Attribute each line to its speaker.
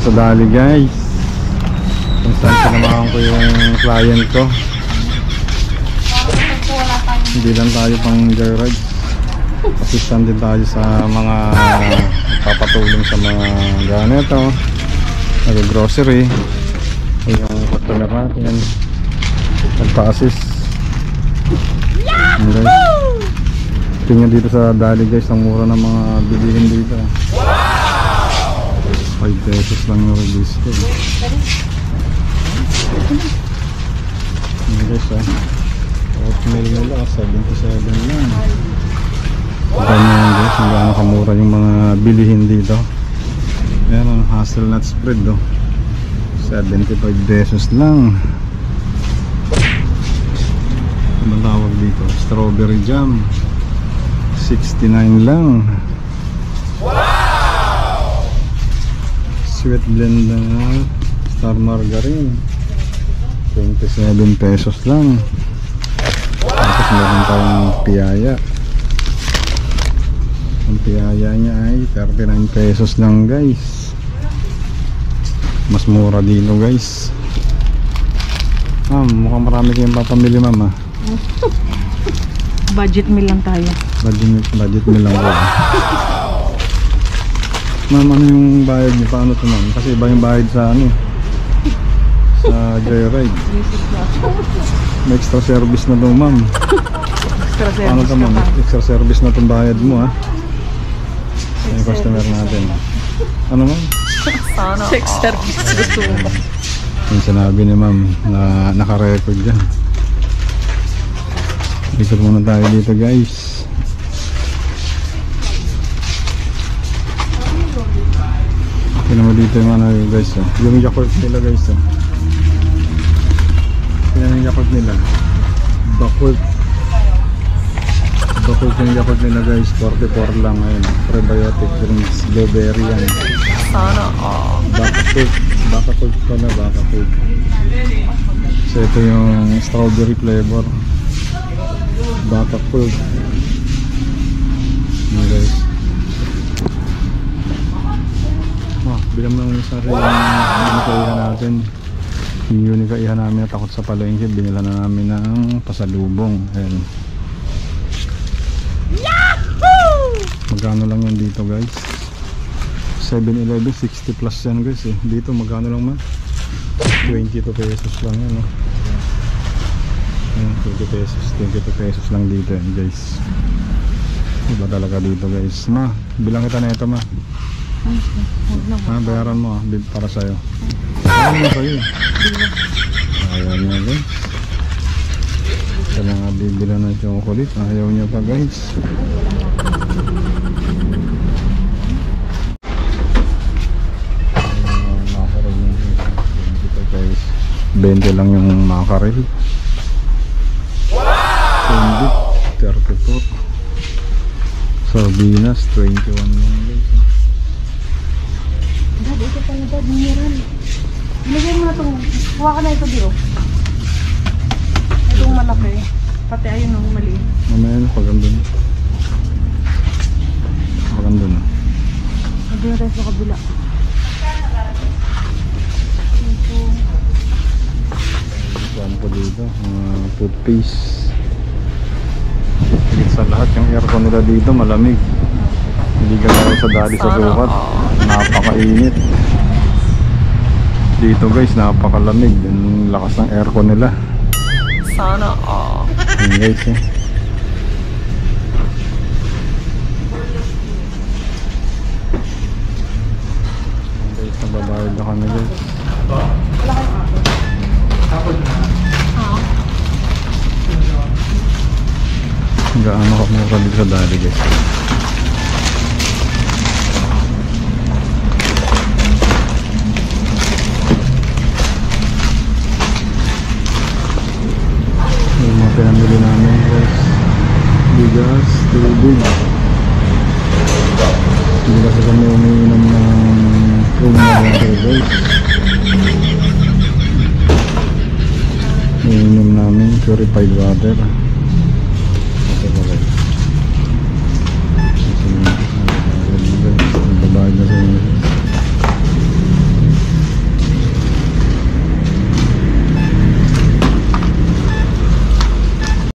Speaker 1: sa Dali guys, kung saan sinamahan ko yung client ko. Hindi lang tayo pang joyride, assistant din tayo sa mga papatulong sa mga ganito, nag-grocery. Yung customer natin nagpa-assist. Okay. Tingnan dito sa Dali guys, ang mura ng mga bilihin dito. 5 pesos lang yung release ko. Ayan guys, oatmeal nila 77 lang. Ganyan guys, ang gaano kamura yung mga bilihin dito. Ayan ang hazelnut spread 75 pesos lang. Ano tawag dito? Strawberry jam 69 lang. Sweet blend na star margarine 27 pesos lang. Tapos meron tayong piyaya. Ang piyaya niya ay 39 pesos lang guys. Mas mura dito guys. Mukhang marami kayong papamili mama.
Speaker 2: Budget meal lang tayo.
Speaker 1: Budget meal lang ba? Ma'am, ano yung bayad niyo? Paano ito ma'am? Kasi iba yung bayad sa sa joyride. May extra service na ito ma'am.
Speaker 2: Extra service.
Speaker 1: Paano ito ma'am? Extra service na itong bayad mo ha? Yung customer natin. Ano ma'am?
Speaker 2: Sex service. Gusto mo ba?
Speaker 1: Yung sinabi ni ma'am na naka-record dyan. Ikot muna tayo dito guys. Tignan mo dito yung ano guys yung Yakult nila guys Tignan yung Yakult nila. Bakult yung Yakult nila guys. 44 lang ngayon. Prebiotic drinks. Blueberry yan. Bakakult pa na. Bakakult. So ito yung strawberry flavor. Bakakult. Yan guys. Bilang mo yung sarili yung unikaihan natin. Yung unikaihan namin na takot sa palengke, binila na namin ng pasalubong. Ayan. Yahoo! Magkano lang yan dito guys? 7-11, 60 plus yan guys Dito magkano lang 22 pesos lang yan Ayan, 22 pesos lang dito yan guys. Iba talaga dito guys. Bilang kita na ito bayaran mo para sa'yo. Ayaw mo sa'yo. Ayaw niya guys. Ito na nga bibila ng chocolate. Ayaw niya pa guys. Makarel dito guys. 20 lang yung makarel. Sandit 34. Sardinas 21 lang guys.
Speaker 2: Dad, ito pala dad, mineral. Ilagay mo na itong, kuha ka na ito diyo. Itong malaki. Pati ayun ang mali.
Speaker 1: Mamaya na, paganda na. Paganda na.
Speaker 2: Hindi na tayo sa kabila.
Speaker 1: Shampoo dito, toothpaste. Higit sa lahat, yung aircon nila dito malamig. Hindi gano'n sa dali sa sukat. Napakainit. Dito guys, napakalamig. Yung lakas ng aircon nila.
Speaker 2: Sana
Speaker 1: Yun guys guys, nababayad na kami guys. Gaano ka mura dito sa dali guys. Yung mga pinamili namin guys, bigas, tubig. Hindi kasi kami umiinom ng water guys. Umiinom namin purified water.